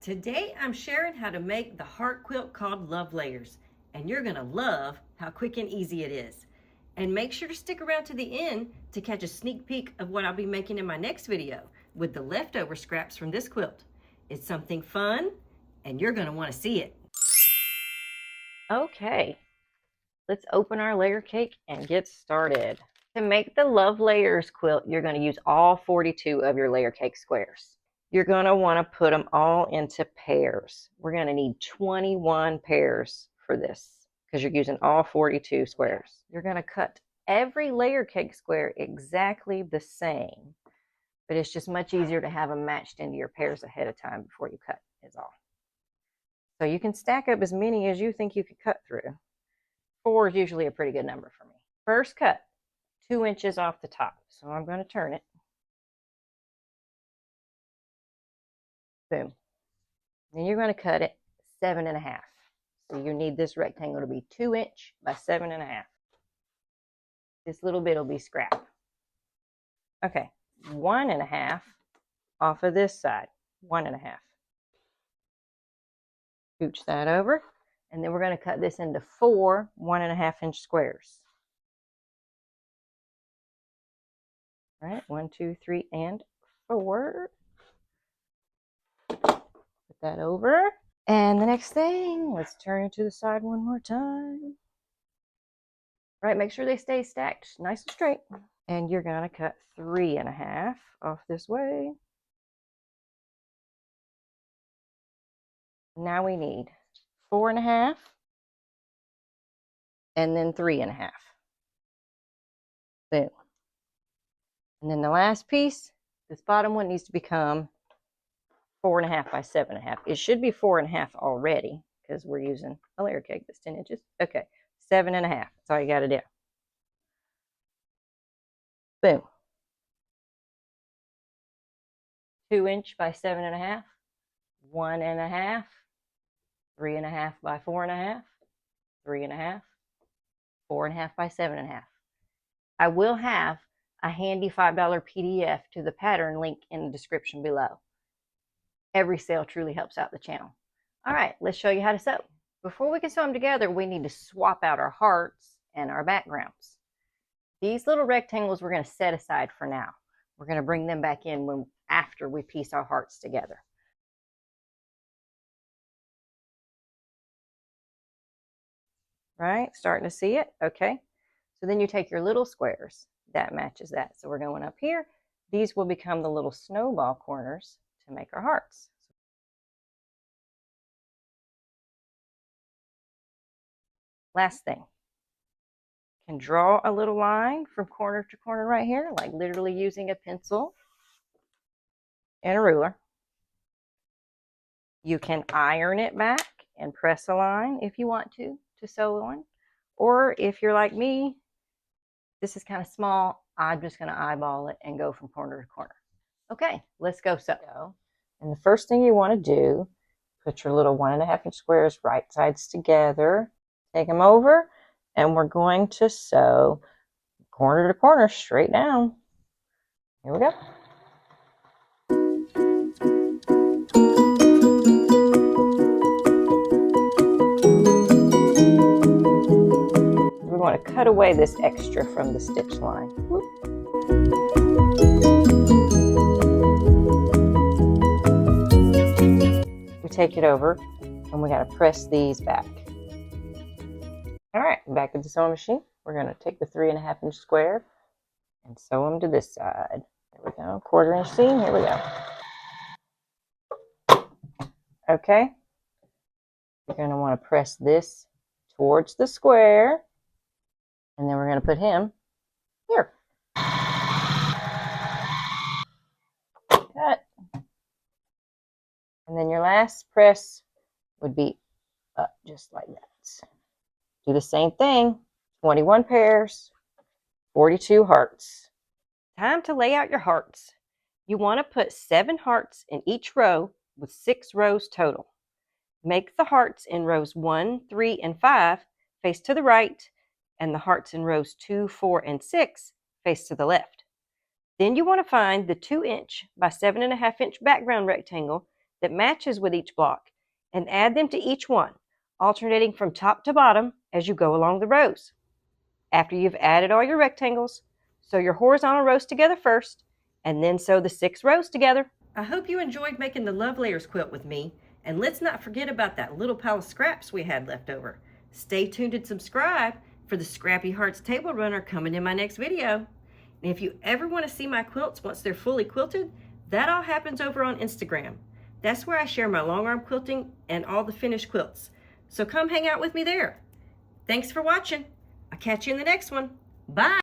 Today I'm sharing how to make the heart quilt called Love Layers, and you're gonna love how quick and easy it is. And make sure to stick around to the end to catch a sneak peek of what I'll be making in my next video with the leftover scraps from this quilt. It's something fun and you're gonna wanna see it. Okay, let's open our layer cake and get started. To make the Love Layers quilt, you're gonna use all 42 of your layer cake squares. You're going to want to put them all into pairs. We're going to need 21 pairs for this because you're using all 42 squares. You're going to cut every layer cake square exactly the same, but it's just much easier to have them matched into your pairs ahead of time before you cut is all. So you can stack up as many as you think you could cut through. 4 is usually a pretty good number for me. First cut, 2 inches off the top. So I'm going to turn it. Boom. Then you're going to cut it 7.5. So you need this rectangle to be 2 inch by 7.5. This little bit will be scrap. Okay, 1.5 off of this side. 1.5. Scooch that over, and then we're going to cut this into 4 1.5 inch squares. All right, 1, 2, 3, and 4. That over, and the next thing, let's turn it to the side one more time. Right, make sure they stay stacked nice and straight. And you're going to cut 3.5 off this way. Now we need 4.5 and then 3.5. Boom. And then the last piece, this bottom one needs to become 4.5 by 7.5. It should be 4.5 already because we're using a layer cake that's 10 inches. Okay, 7.5. That's all you got to do. Boom. 2 inch by 7.5. 1.5. 3.5 by 4.5. 3.5. 4.5 by 7.5. I will have a handy $5 PDF to the pattern link in the description below. Every sale truly helps out the channel. All right, let's show you how to sew. Before we can sew them together, we need to swap out our hearts and our backgrounds. These little rectangles we're going to set aside for now. We're going to bring them back in after we piece our hearts together. Right, starting to see it? Okay. So then you take your little squares. That matches that. So we're going up here. These will become the little snowball corners to make our hearts. Last thing, you can draw a little line from corner to corner right here, like literally using a pencil and a ruler. You can iron it back and press a line if you want to sew on. Or if you're like me, this is kind of small, I'm just going to eyeball it and go from corner to corner. Okay, let's go sew. And the first thing you want to do, put your little 1.5 inch squares right sides together. Take them over, and we're going to sew corner to corner straight down. Here we go. We want to cut away this extra from the stitch line. Whoop. We take it over, and we got to press these back. All right, back at the sewing machine. We're going to take the 3.5 inch square and sew them to this side. There we go, 1/4 inch seam, here we go. Okay, you're going to want to press this towards the square, and then we're going to put him here. Cut. And then your last press would be up just like that. Do the same thing, 21 pairs, 42 hearts. Time to lay out your hearts. You want to put 7 hearts in each row with 6 rows total. Make the hearts in rows 1, 3, and 5 face to the right, and the hearts in rows 2, 4, and 6 face to the left. Then you want to find the 2 inch by 7.5 inch background rectangle that matches with each block and add them to each one, alternating from top to bottom as you go along the rows. After you've added all your rectangles, sew your horizontal rows together first, and then sew the 6 rows together. I hope you enjoyed making the Love Layers quilt with me, and let's not forget about that little pile of scraps we had left over. Stay tuned and subscribe for the Scrappy Hearts Table Runner coming in my next video. And if you ever want to see my quilts once they're fully quilted, that all happens over on Instagram. That's where I share my long arm quilting and all the finished quilts. So come hang out with me there. Thanks for watching. I'll catch you in the next one. Bye.